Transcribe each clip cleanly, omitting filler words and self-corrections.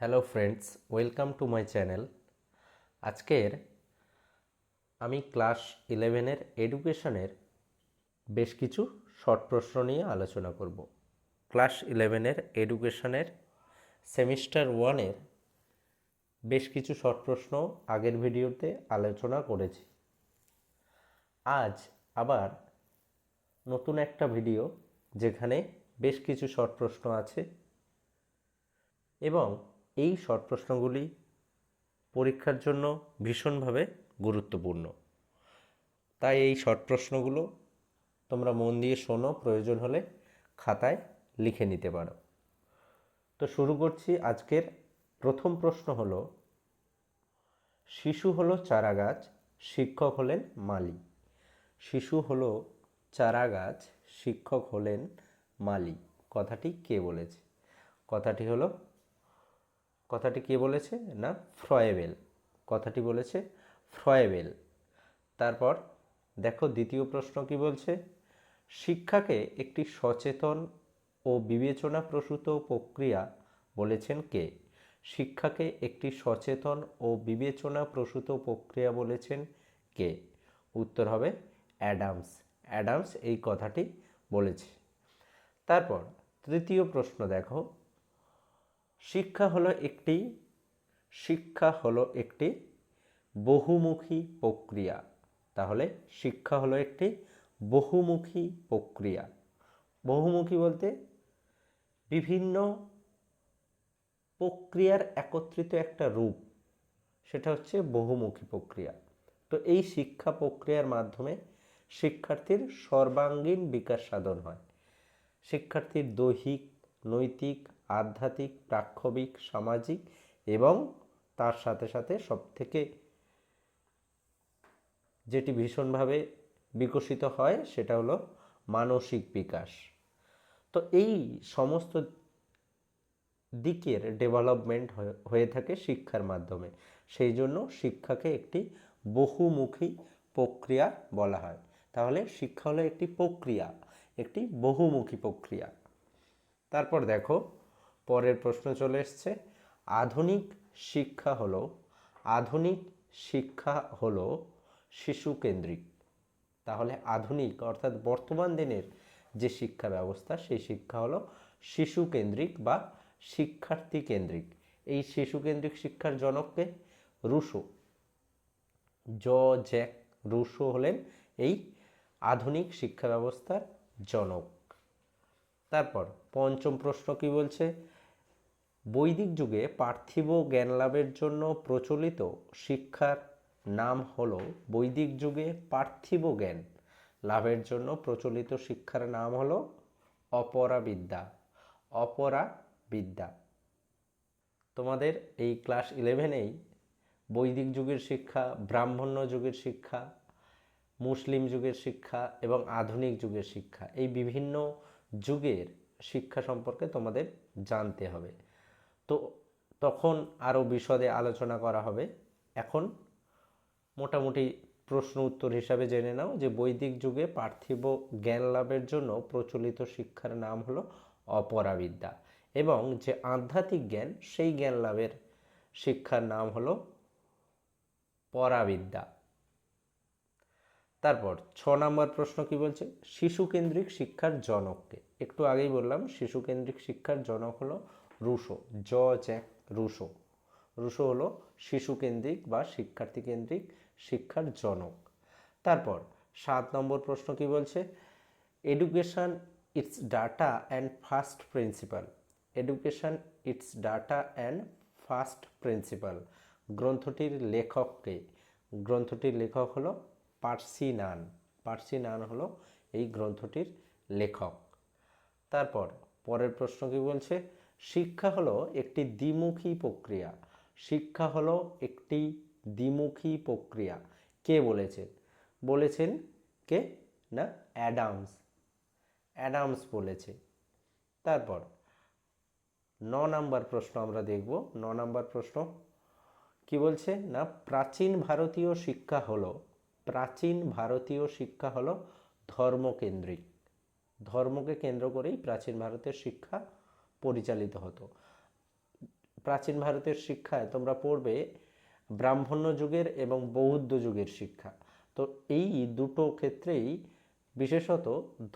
Hello friends, welcome to my channel. আজকের আমি class 11-এর এডুকেশনের বেশ কিছু শর্ট প্রশ্ন নিয়ে আলোচনা করব। ক্লাস 11-এর এডুকেশনের সেমিস্টার 1-এর বেশ কিছু শর্ট প্রশ্ন আগের ভিডিওতে আলোচনা করেছি। আজ আবার নতুন একটা ভিডিও যেখানে বেশ কিছু শর্ট প্রশ্ন আছে এবং এই শর্ট প্রশ্নগুলি পরীক্ষার জন্য ভীষণভাবে গুরুত্বপূর্ণ। তাই এই শর্ট প্রশ্নগুলো তোমরা মন দিয়ে শোনো, প্রয়োজন হলে খাতায় লিখে নিতে পারো। তো শুরু করছি। আজকের প্রথম প্রশ্ন হলো, শিশু হলো চারাগাছ, শিক্ষক হলেন মালি। শিশু হলো চারাগাছ, শিক্ষক হলেন মালি। কথাটি কে বলেছে? কথাটি কে বলেছে? না, ফ্রয়েবেল। কথাটি বলেছে ফ্রয়েবেল। তারপর দেখো দ্বিতীয় প্রশ্ন কি বলছে। শিক্ষাকে একটি সচেতন ও বিবেচনাপ্রসূত প্রক্রিয়া বলেছেন কে? শিক্ষাকে একটি সচেতন ও বিবেচনাপ্রসূত প্রক্রিয়া বলেছেন কে? উত্তর হবে অ্যাডামস। অ্যাডামস এই কথাটি বলেছে। তারপর তৃতীয় প্রশ্ন দেখো, শিক্ষা হলো একটি বহুমুখী প্রক্রিয়া। তাহলে শিক্ষা হলো একটি বহুমুখী প্রক্রিয়া। বহুমুখী বলতে বিভিন্ন প্রক্রিয়ার একত্রিত একটা রূপ, সেটা হচ্ছে বহুমুখী প্রক্রিয়া। তো এই শিক্ষা প্রক্রিয়ার মাধ্যমে শিক্ষার্থীর সর্বাঙ্গীন বিকাশ সাধন হয়। শিক্ষার্থীর দৈহিক, নৈতিক, আধ্যাত্মিক, প্রাক্ষবিক, সামাজিক এবং তার সাথে সাথে সবথেকে যেটি ভীষণভাবে বিকশিত হয় সেটা হলো মানসিক বিকাশ। তো এই সমস্ত দিকের ডেভেলপমেন্ট হয়ে থাকে শিক্ষার মাধ্যমে। সেই জন্য শিক্ষাকে একটি বহুমুখী প্রক্রিয়া বলা হয়। তাহলে শিক্ষা হলো একটি প্রক্রিয়া, একটি বহুমুখী প্রক্রিয়া। তারপর দেখো পরের প্রশ্ন চলে এসছে। আধুনিক শিক্ষা হলো শিশু কেন্দ্রিক। তাহলে আধুনিক অর্থাৎ বর্তমান দিনের যে শিক্ষা ব্যবস্থা, সেই শিক্ষা হলো শিশু কেন্দ্রিক বা শিক্ষার্থী কেন্দ্রিক। এই শিশু কেন্দ্রিক শিক্ষার জনককে? রুশো। জ্যাক রুশো হলেন এই আধুনিক শিক্ষা ব্যবস্থার জনক। তারপর পঞ্চম প্রশ্ন কি বলছে। বৈদিক যুগে পার্থিব জ্ঞান লাভের জন্য প্রচলিত শিক্ষার নাম হলো বৈদিক যুগে পার্থিব জ্ঞান লাভের জন্য প্রচলিত শিক্ষার নাম হলো অপরাবিদ্যা। অপরাবিদ্যা। তোমাদের এই ক্লাস 11-এই বৈদিক যুগের শিক্ষা, ব্রাহ্মণ্য যুগের শিক্ষা, মুসলিম যুগের শিক্ষা এবং আধুনিক যুগের শিক্ষা, এই বিভিন্ন যুগের শিক্ষা সম্পর্কে তোমাদের জানতে হবে। তো তখন আরও বিশদে আলোচনা করা হবে। এখন মোটামুটি প্রশ্ন উত্তর হিসাবে জেনে নাও যে বৈদিক যুগে পার্থিব জ্ঞান লাভের জন্য প্রচলিত শিক্ষার নাম হলো অপরাবিদ্যা এবং যে আধ্যাত্মিক জ্ঞান, সেই জ্ঞান লাভের শিক্ষার নাম হলো পরাবিদ্যা। তারপর 6 নম্বর প্রশ্ন কি বলছে। শিশু কেন্দ্রিক শিক্ষার জনককে? একটু আগেই বললাম শিশু কেন্দ্রিক শিক্ষার জনক হলো রুশো। Jack Russo. রুশো হলো শিশু কেন্দ্রিক বা শিক্ষার্থী কেন্দ্রিক শিক্ষার জনক। তারপর 7 নম্বর প্রশ্ন কি বলছে। Education its data and first principles. Education its data and first principles গ্রন্থটির লেখককে? গ্রন্থটির লেখক হলো পার্সি নান। পার্সি নান হলো এই গ্রন্থটির লেখক। তারপর পরের প্রশ্ন কি বলছে। শিক্ষা হলো একটি দ্বিমুখী প্রক্রিয়া। শিক্ষা হলো একটি দ্বিমুখী প্রক্রিয়া। কে বলেছেন? বলেছেন কে? না, অ্যাডামস। অ্যাডামস বলেছে। তারপর 9 নম্বর প্রশ্ন আমরা দেখব। 9 নম্বর প্রশ্ন কি বলছে। না, প্রাচীন ভারতীয় শিক্ষা হলো ধর্মকেন্দ্রিক। ধর্মকে কেন্দ্র করেই প্রাচীন ভারতের শিক্ষা পরিচালিত হতো। প্রাচীন ভারতের শিক্ষায় তোমরা পড়বে ব্রাহ্মণ্য যুগের এবং বৌদ্ধ যুগের শিক্ষা। তো এই দুটো ক্ষেত্রেই বিশেষত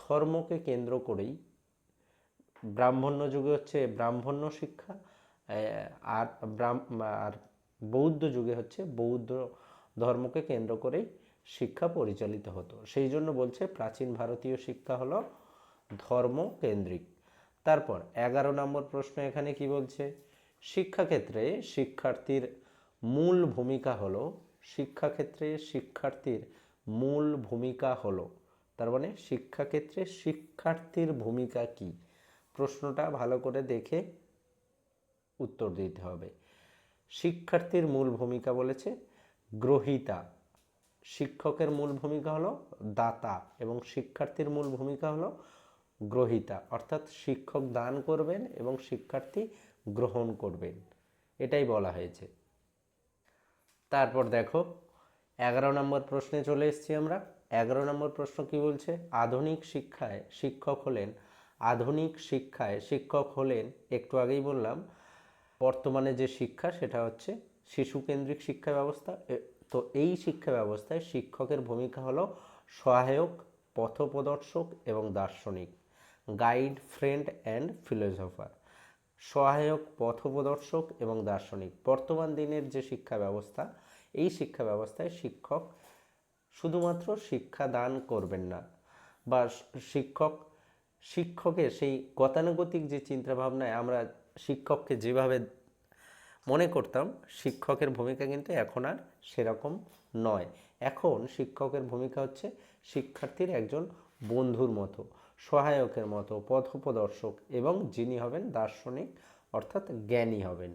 ধর্মকে কেন্দ্র করেই, ব্রাহ্মণ্য যুগে হচ্ছে ব্রাহ্মণ্য শিক্ষা, আর আর বৌদ্ধ যুগে হচ্ছে বৌদ্ধ ধর্মকে কেন্দ্র করেই শিক্ষা পরিচালিত হতো। সেই জন্য বলছে প্রাচীন ভারতীয় শিক্ষা হলো ধর্মকেন্দ্রিক। তারপর 11 নম্বর প্রশ্ন এখানে কি বলছে, শিক্ষাক্ষেত্রে শিক্ষার্থীর মূল ভূমিকা হলো, শিক্ষাক্ষেত্রে শিক্ষার্থীর মূল ভূমিকা হলো, তার মানে শিক্ষাক্ষেত্রে শিক্ষার্থীর ভূমিকা কি, প্রশ্নটা ভালো করে দেখে উত্তর দিতে হবে। শিক্ষার্থীর মূল ভূমিকা বলেছে গ্রহীতা, শিক্ষকের মূল ভূমিকা হলো দাতা এবং শিক্ষার্থীর মূল ভূমিকা হলো গ্রহীতা, অর্থাৎ শিক্ষক দান করবেন এবং শিক্ষার্থী গ্রহণ করবেন, এটাই বলা হয়েছে। তারপর দেখো 11 নম্বর প্রশ্নে চলে এসেছি আমরা। 11 নম্বর প্রশ্ন কি বলছে, আধুনিক শিক্ষায় শিক্ষক হলেন, আধুনিক শিক্ষায় শিক্ষক হলেন, একটু আগেই বললাম বর্তমানে যে শিক্ষা সেটা হচ্ছে শিশুকেন্দ্রিক শিক্ষা ব্যবস্থা। তো এই শিক্ষা ব্যবস্থায় শিক্ষকের ভূমিকা হলো সহায়ক, পথপ্রদর্শক এবং দার্শনিক, গাইড, ফ্রেন্ড অ্যান্ড ফিলোসফার। সহায়ক, পথপ্রদর্শক এবং দার্শনিক। বর্তমান দিনের যে শিক্ষা ব্যবস্থা, এই শিক্ষা ব্যবস্থায় শিক্ষক শুধুমাত্র শিক্ষা দান করবেন না, বা শিক্ষকের সেই গতানুগতিক যে চিন্তাভাবনায় আমরা শিক্ষককে যেভাবে মনে করতাম, শিক্ষকের ভূমিকা কিন্তু এখন আর সেরকম নয়। এখন শিক্ষকের ভূমিকা হচ্ছে শিক্ষার্থীর একজন বন্ধুর মতো, সহায়কের মতো, পথপ্রদর্শক এবং যিনি হবেন দার্শনিক অর্থাৎ জ্ঞানী হবেন।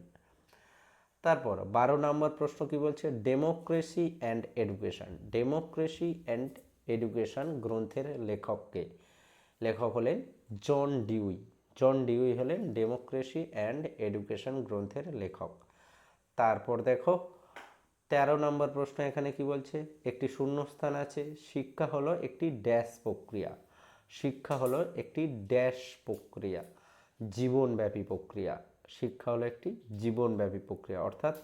তারপর 12 নম্বর প্রশ্ন কি বলছে, democracy and education. Democracy and education গ্রন্থের লেখককে, লেখক হলেন জন ডিউই। জন ডিউই হলেন ডেমোক্রেসি অ্যান্ড এডুকেশন গ্রন্থের লেখক। তারপর দেখো 13 নম্বর প্রশ্ন এখানে কি বলছে, একটি শূন্যস্থান আছে, শিক্ষা হলো একটি ড্যাশ প্রক্রিয়া। শিক্ষা হলো একটি ড্যাশ প্রক্রিয়া, জীবনব্যাপী প্রক্রিয়া। শিক্ষা হলো একটি জীবনব্যাপী প্রক্রিয়া, অর্থাৎ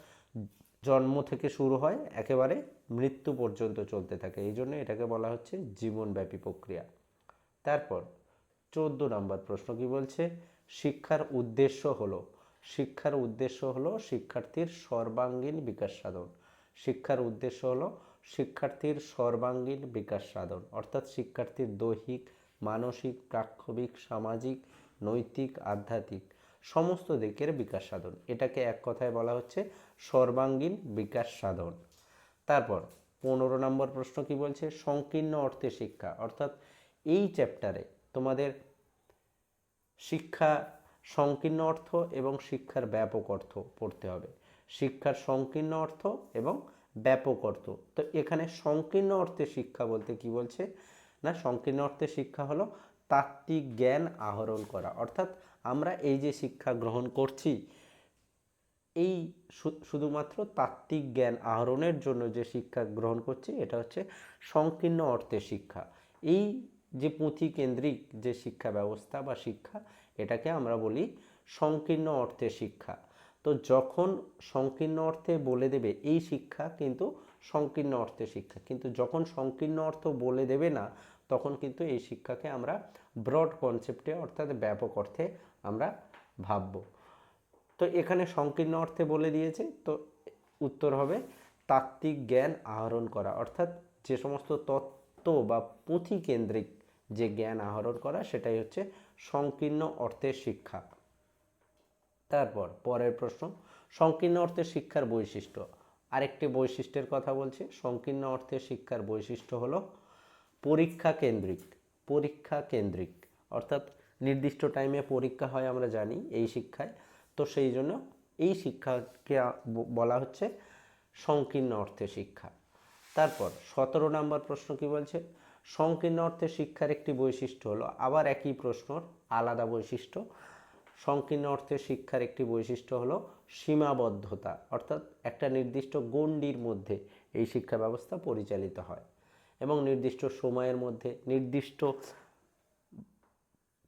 জন্ম থেকে শুরু হয় একেবারে মৃত্যু পর্যন্ত চলতে থাকে, এই জন্য এটাকে বলা হচ্ছে জীবনব্যাপী প্রক্রিয়া। তারপর 14 নম্বর প্রশ্ন কি বলছে, শিক্ষার উদ্দেশ্য হলো, শিক্ষার উদ্দেশ্য হলো শিক্ষার্থীর সর্বাঙ্গীন বিকাশ সাধন। শিক্ষার উদ্দেশ্য হলো শিক্ষার্থীর সর্বাঙ্গীন বিকাশ সাধন, অর্থাৎ শিক্ষার্থীর দৈহিক, মানসিক, প্রাক্ষবিক, সামাজিক, নৈতিক, আধ্যাত্মিক সমস্ত দিকের বিকাশ সাধন, এটাকে এক কথায় বলা হচ্ছে সর্বাঙ্গীন বিকাশ সাধন। তারপর 15 নম্বর প্রশ্ন কি বলছে, সংকীর্ণ অর্থে শিক্ষা, অর্থাৎ এই চ্যাপ্টারে তোমাদের শিক্ষা সংকীর্ণ অর্থ এবং শিক্ষার ব্যাপক অর্থ পড়তে হবে। শিক্ষার সংকীর্ণ অর্থ এবং ব্যাপক অর্থ। তো এখানে সংকীর্ণ অর্থে শিক্ষা বলতে কি বলছে না, সংকীর্ণ অর্থে শিক্ষা হলো তাত্ত্বিক জ্ঞান আহরণ করা, অর্থাৎ আমরা এই যে শিক্ষা গ্রহণ করছি, এই শুধুমাত্র তাত্ত্বিক জ্ঞান আহরণের জন্য যে শিক্ষা গ্রহণ করছি, এটা হচ্ছে সংকীর্ণ অর্থে শিক্ষা। এই যে পুঁথি কেন্দ্রিক যে শিক্ষা ব্যবস্থা বা শিক্ষা, এটাকে আমরা বলি সংকীর্ণ অর্থে শিক্ষা। তো যখন সংকীর্ণ অর্থে বলে দেবে এই শিক্ষা কিন্তু সংকীর্ণ অর্থে শিক্ষা, কিন্তু যখন সংকীর্ণ অর্থ বলে দেবে না, তখন কিন্তু এই শিক্ষাকে আমরা ব্রড কনসেপ্টে অর্থাৎ ব্যাপক অর্থে আমরা ভাববো। তো এখানে সংকীর্ণ অর্থে বলে দিয়েছে, তো উত্তর হবে তাত্ত্বিক জ্ঞান আহরণ করা, অর্থাৎ যে সমস্ত তত্ত্ব বা পুঁথি কেন্দ্রিক যে জ্ঞান আহরণ করা, সেটাই হচ্ছে সংকীর্ণ অর্থের শিক্ষা। তারপর পরের প্রশ্ন, সংকীর্ণ অর্থের শিক্ষার বৈশিষ্ট্য। আরেকটি বৈশিষ্ট্যের কথা বলছে, সংকীর্ণ অর্থের শিক্ষার বৈশিষ্ট্য হলো পরীক্ষা কেন্দ্রিক। পরীক্ষা কেন্দ্রিক অর্থাৎ নির্দিষ্ট টাইমে পরীক্ষা হয় আমরা জানি এই শিক্ষায়, তো সেই জন্য এই শিক্ষাকে বলা হচ্ছে সংকীর্ণ অর্থে শিক্ষা। তারপর 17 নম্বর প্রশ্ন কি বলছে, সংকীর্ণ অর্থে শিক্ষার একটি বৈশিষ্ট্য হলো, আবার একই প্রশ্নর আলাদা বৈশিষ্ট্য। সংকীর্ণ অর্থে শিক্ষার একটি বৈশিষ্ট্য হলো সীমাবদ্ধতা, অর্থাৎ একটা নির্দিষ্ট গণ্ডির মধ্যে এই শিক্ষা ব্যবস্থা পরিচালিত হয় এবং নির্দিষ্ট সময়ের মধ্যে নির্দিষ্ট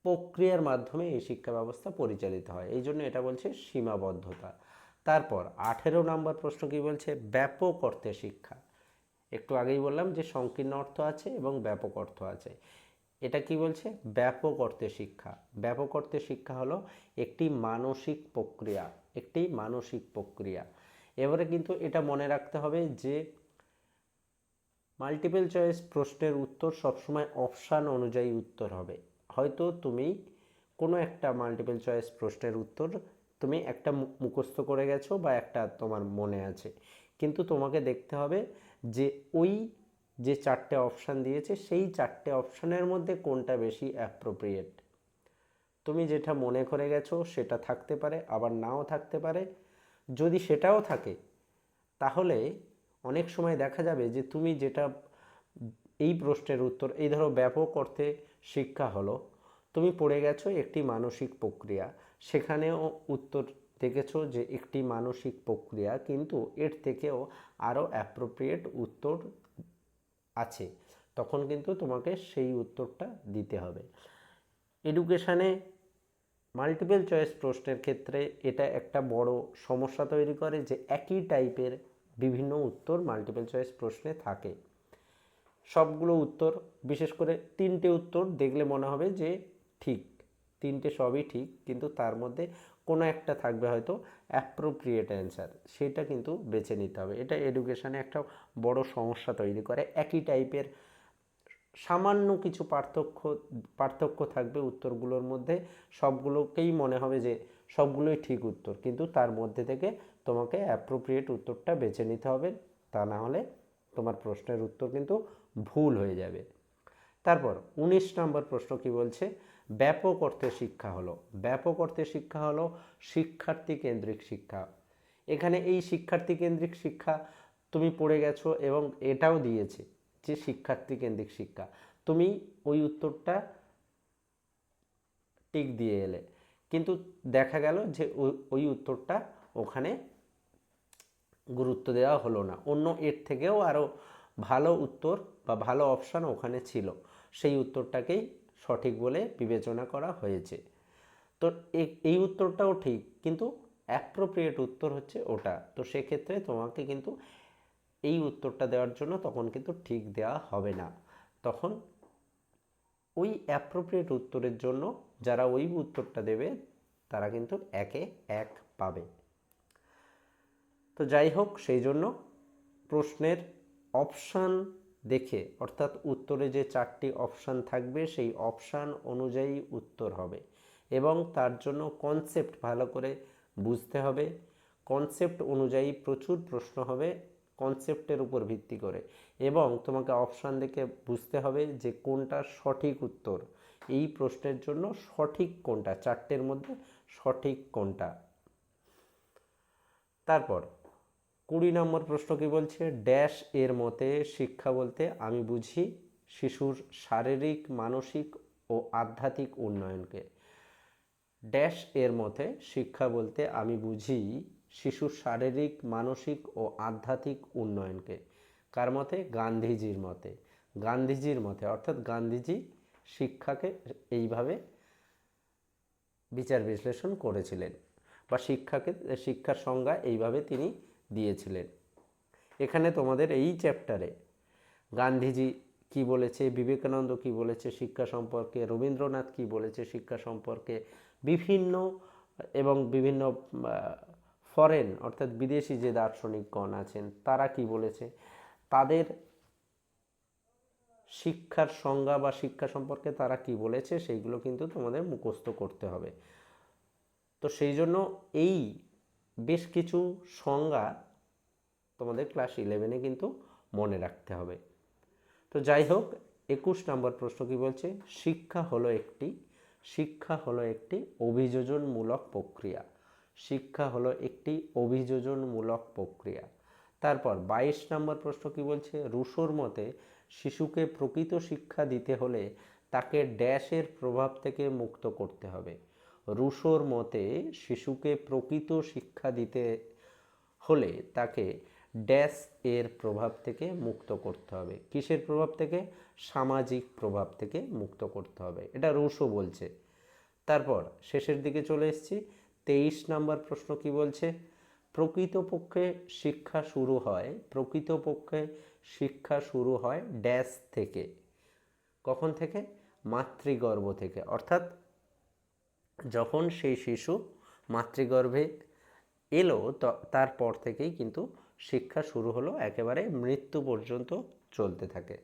প্রক্রিয়ার মাধ্যমে এই শিক্ষা ব্যবস্থা পরিচালিত হয়, এই জন্য এটা বলছে সীমাবদ্ধতা। তারপর 18 নম্বর প্রশ্ন কি বলছে, ব্যাপক অর্থে শিক্ষা। একটু আগেই বললাম যে সংকীর্ণ অর্থ আছে এবং ব্যাপক অর্থ আছে। এটা কি বলছে, ব্যাপক অর্থে শিক্ষা। ব্যাপক অর্থে শিক্ষা হলো একটি মানসিক প্রক্রিয়া, একটি মানসিক প্রক্রিয়া। এবারে কিন্তু এটা মনে রাখতে হবে যে মাল্টিপল চয়েস প্রশ্নের উত্তর সবসময় অপশান অনুযায়ী উত্তর হবে। হয়তো তুমি কোনো একটা মাল্টিপল চয়েস প্রশ্নের উত্তর তুমি একটা মুখস্থ করে গেছো বা একটা তোমার মনে আছে, কিন্তু তোমাকে দেখতে হবে যে ওই যে 4টে অপশান দিয়েছে সেই 4টে অপশানের মধ্যে কোনটা বেশি অ্যাপ্রোপ্রিয়েট। তুমি যেটা মনে করে গেছো সেটা থাকতে পারে, আবার নাও থাকতে পারে। যদি সেটাও থাকে তাহলে অনেক সময় দেখা যাবে যে তুমি যেটা এই প্রশ্নের উত্তর, এই ধরো ব্যাপক অর্থে শিক্ষা হলো, তুমি পড়ে গেছো একটি মানসিক প্রক্রিয়া, সেখানেও উত্তর দেখেছো যে একটি মানসিক প্রক্রিয়া, কিন্তু এর থেকেও আরও অ্যাপ্রোপ্রিয়েট উত্তর আছে, তখন কিন্তু তোমাকে সেই উত্তরটা দিতে হবে। এডুকেশানে মাল্টিপল চয়েস প্রশ্নের ক্ষেত্রে এটা একটা বড় সমস্যা তৈরি করে যে একই টাইপের বিভিন্ন উত্তর মাল্টিপল চয়েস প্রশ্নে থাকে। সবগুলো উত্তর, বিশেষ করে 3টে উত্তর দেখলে মনে হবে যে ঠিক, 3টে সবই ঠিক, কিন্তু তার মধ্যে কোনো একটা থাকবে হয়তো অ্যাপ্রোপ্রিয়েট অ্যান্সার, সেটা কিন্তু বেছে নিতে হবে। এটা এডুকেশানে একটা বড় সমস্যা তৈরি করে। একই টাইপের সামান্য কিছু পার্থক্য থাকবে উত্তরগুলোর মধ্যে, সবগুলোকেই মনে হবে যে সবগুলোই ঠিক উত্তর, কিন্তু তার মধ্যে থেকে তোমাকে অ্যাপ্রোপ্রিয়েট উত্তরটা বেছে নিতে হবে, তা না হলে তোমার প্রশ্নের উত্তর কিন্তু ভুল হয়ে যাবে। তারপর 19 নম্বর প্রশ্ন কি বলছে, ব্যাপক অর্থে শিক্ষা হলো। ব্যাপক অর্থে শিক্ষা হলো শিক্ষার্থী কেন্দ্রিক শিক্ষা। এখানে এই শিক্ষার্থী কেন্দ্রিক শিক্ষা তুমি পড়ে গেছো এবং এটাও দিয়েছে যে শিক্ষার্থী কেন্দ্রিক শিক্ষা, তুমি ওই উত্তরটা টিক দিয়ে এলে, কিন্তু দেখা গেল যে ওই উত্তরটা ওখানে গুরুত্ব দেওয়া হলো না, অন্য এর থেকেও আরও ভালো উত্তর বা ভালো অপশান ওখানে ছিল, সেই উত্তরটাকেই সঠিক বলে বিবেচনা করা হয়েছে। তো এই উত্তরটাও ঠিক, কিন্তু অ্যাপ্রোপ্রিয়েট উত্তর হচ্ছে ওটা। তো সেক্ষেত্রে তোমাকে কিন্তু এই উত্তরটা দেওয়ার জন্য তখন কিন্তু ঠিক দেওয়া হবে না, তখন ওই অ্যাপ্রোপ্রিয়েট উত্তরের জন্য যারা ওই উত্তরটা দেবে তারা কিন্তু 1-এ 1 পাবে। তো যাই হোক, সেই জন্য প্রশ্নের অপশান দেখে, অর্থাৎ উত্তরে যে 4টি অপশান থাকবে সেই অপশান অনুযায়ী উত্তর হবে, এবং তার জন্য কনসেপ্ট ভালো করে বুঝতে হবে। কনসেপ্ট অনুযায়ী প্রচুর প্রশ্ন হবে কনসেপ্টের উপর ভিত্তি করে, এবং তোমাকে অপশান দেখে বুঝতে হবে যে কোনটা সঠিক উত্তর, এই প্রশ্নের জন্য সঠিক কোনটা, 4টের মধ্যে সঠিক কোনটা। তারপর 20 নম্বর প্রশ্ন কি বলছে, ড্যাশ এর মতে শিক্ষা বলতে আমি বুঝি শিশুর শারীরিক, মানসিক ও আধ্যাত্মিক উন্নয়নকে। ড্যাশ এর মতে শিক্ষা বলতে আমি বুঝি শিশুর শারীরিক, মানসিক ও আধ্যাত্মিক উন্নয়নকে। কার মতে? গান্ধীজির মতে। গান্ধীজির মতে, অর্থাৎ গান্ধীজি শিক্ষাকে এইভাবে বিচার বিশ্লেষণ করেছিলেন, বা শিক্ষার সংজ্ঞা এইভাবে তিনি দিয়েছিলেন। এখানে তোমাদের এই চ্যাপ্টারে গান্ধীজি কি বলেছে, বিবেকানন্দ কি বলেছে শিক্ষা সম্পর্কে, রবীন্দ্রনাথ কি বলেছে শিক্ষা সম্পর্কে, বিভিন্ন ফরেন অর্থাৎ বিদেশি যে দার্শনিকগণ আছেন তারা কি বলেছে, তাদের শিক্ষার সংজ্ঞা বা শিক্ষা সম্পর্কে তারা কি বলেছে সেইগুলো কিন্তু তোমাদের মুখস্থ করতে হবে। তো সেই জন্য এই বেশ কিছু সংজ্ঞা তোমাদের ক্লাস 11-এ কিন্তু মনে রাখতে হবে। তো যাই হোক, 21 নম্বর প্রশ্ন কি বলছে, শিক্ষা হলো একটি অভিযোজনমূলক প্রক্রিয়া। শিক্ষা হলো একটি অভিযোজনমূলক প্রক্রিয়া। তারপর 22 নম্বর প্রশ্ন কি বলছে, রুশোর মতে শিশুকে প্রকৃত শিক্ষা দিতে হলে তাকে ড্যাশের প্রভাব থেকে মুক্ত করতে হবে। রুশোর মতে শিশুকে প্রকৃত শিক্ষা দিতে হলে তাকে ড্যাশ এর প্রভাব থেকে মুক্ত করতে হবে। কিসের প্রভাব থেকে? সামাজিক প্রভাব থেকে মুক্ত করতে হবে, এটা রুশো বলছে। তারপর শেষের দিকে চলে এসেছি, 23 নম্বর প্রশ্ন কি বলছে, প্রকৃতপক্ষে শিক্ষা শুরু হয় ড্যাশ থেকে। কখন থেকে? মাতৃগর্ভ থেকে। অর্থাৎ যখন সেই শিশু মাতৃগর্ভে এলো তারপর থেকেই কিন্তু শিক্ষা শুরু হলো, একেবারে মৃত্যু পর্যন্ত চলতে থাকে।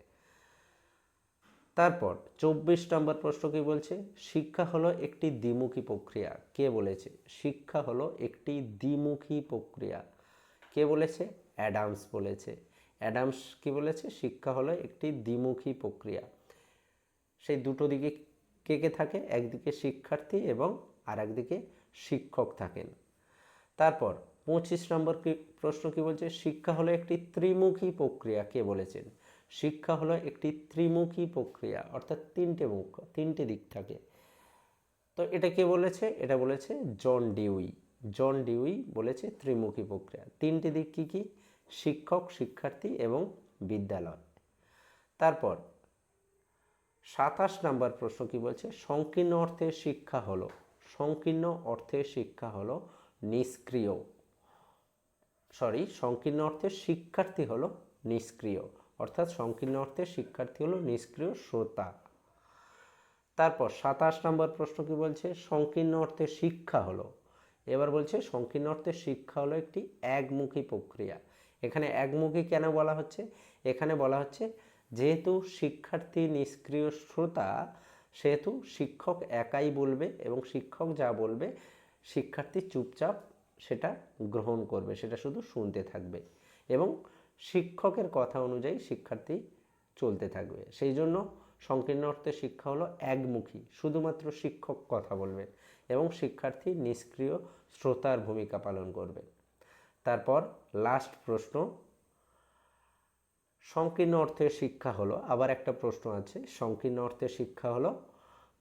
তারপর 24 নম্বর প্রশ্ন কি বলছে? শিক্ষা হলো একটি দ্বিমুখী প্রক্রিয়া। কে বলেছে? শিক্ষা হলো একটি দ্বিমুখী প্রক্রিয়া। কে বলেছে? অ্যাডামস বলেছে। অ্যাডামস কি বলেছে? শিক্ষা হলো একটি দ্বিমুখী প্রক্রিয়া। সেই দুটো দিকে কে কে থাকে? একদিকে শিক্ষার্থী এবং আর একদিকে শিক্ষক থাকেন। তারপর 25 নম্বর প্রশ্ন কি বলছে? শিক্ষা হলো একটি ত্রিমুখী প্রক্রিয়া। কে বলেছেন? শিক্ষা হলো একটি ত্রিমুখী প্রক্রিয়া, অর্থাৎ তিনটে দিক থাকে। তো এটা কে বলেছে? এটা বলেছে জন ডিউই। জন ডিউই বলেছে ত্রিমুখী প্রক্রিয়া। তিনটে দিক কি কি? শিক্ষক, শিক্ষার্থী এবং বিদ্যালয়। তারপর 27 নম্বর প্রশ্ন কি বলছে? সংকীর্ণ অর্থে শিক্ষা হলো নিষ্ক্রিয়। সংকীর্ণ অর্থে শিক্ষার্থী হলো নিষ্ক্রিয়, অর্থাৎ সংকীর্ণ অর্থে শিক্ষার্থী হলো নিষ্ক্রিয় শ্রোতা। তারপর 27 নম্বর প্রশ্ন কি বলছে? সংকীর্ণ অর্থে শিক্ষা হলো, এবার বলছে সংকীর্ণ অর্থে শিক্ষা হলো একটি একমুখী প্রক্রিয়া। এখানে একমুখী কেন বলা হচ্ছে? এখানে বলা হচ্ছে যেহেতু শিক্ষার্থী নিষ্ক্রিয় শ্রোতা, সেহেতু শিক্ষক একাই বলবে এবং শিক্ষক যা বলবে শিক্ষার্থী চুপচাপ সেটা গ্রহণ করবে, সেটা শুধু শুনতে থাকবে এবং শিক্ষকের কথা অনুযায়ী শিক্ষার্থী চলতে থাকবে। সেই জন্য সংকীর্ণ অর্থে শিক্ষা হলো একমুখী, শুধুমাত্র শিক্ষক কথা বলবেন এবং শিক্ষার্থী নিষ্ক্রিয় শ্রোতার ভূমিকা পালন করবে। তারপর লাস্ট প্রশ্ন, সংকীর্ণ অর্থে শিক্ষা হলো, আবার একটা প্রশ্ন আছে, সংকীর্ণ অর্থে শিক্ষা হলো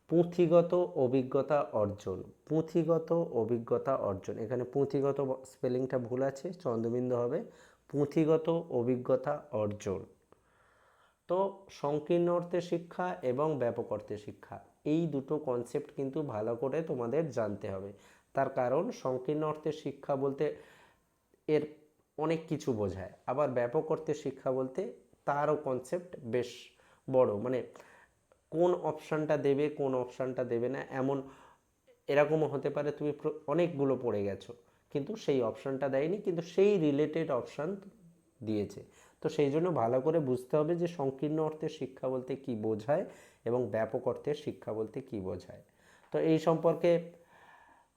পুঁথিগত অভিজ্ঞতা অর্জন। পুঁথিগত অভিজ্ঞতা অর্জন, এখানে পুঁথিগত স্পেলিংটা ভুল আছে, চন্দ্রবিন্দু হবে পুঁথিগত অভিজ্ঞতা অর্জন। তো সংকীর্ণ অর্থে শিক্ষা এবং ব্যাপক অর্থে শিক্ষা, এই দুটো কনসেপ্ট কিন্তু ভালো করে তোমাদের জানতে হবে। তার কারণ সংকীর্ণ অর্থে শিক্ষা বলতে এর অনেক কিছু বোঝায়, আবার ব্যাপক অর্থে শিক্ষা বলতে তারও কনসেপ্ট বেশ বড়, মানে কোন অপশানটা দেবে কোন অপশানটা দেবে না এমন, এরকমও হতে পারে তুমি অনেকগুলো পড়ে গেছো কিন্তু সেই অপশানটা দেয়নি, কিন্তু সেই রিলেটেড অপশান দিয়েছে। তো সেই জন্য ভালো করে বুঝতে হবে যে সংকীর্ণ অর্থে শিক্ষা বলতে কি বোঝায় এবং ব্যাপক অর্থে শিক্ষা বলতে কি বোঝায়। তো এই সম্পর্কে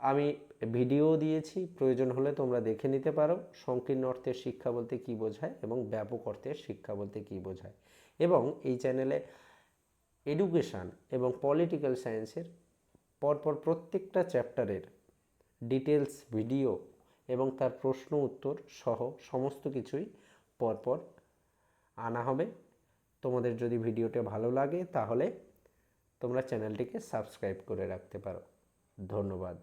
আমি ভিডিও দিয়েছি, প্রয়োজন হলে তোমরা দেখে নিতে পারো সংকীর্ণ অর্থের শিক্ষা বলতে কি বোঝায় এবং ব্যাপক অর্থের শিক্ষা বলতে কি বোঝায়। এবং এই চ্যানেলে এডুকেশান এবং পলিটিক্যাল সায়েন্সের পরপর প্রত্যেকটা চ্যাপ্টারের ডিটেলস ভিডিও এবং তার প্রশ্ন উত্তর সহ সমস্ত কিছুই পরপর আনা হবে। তোমাদের যদি ভিডিওটা ভালো লাগে তাহলে তোমরা চ্যানেলটিকে সাবস্ক্রাইব করে রাখতে পারো। ধন্যবাদ।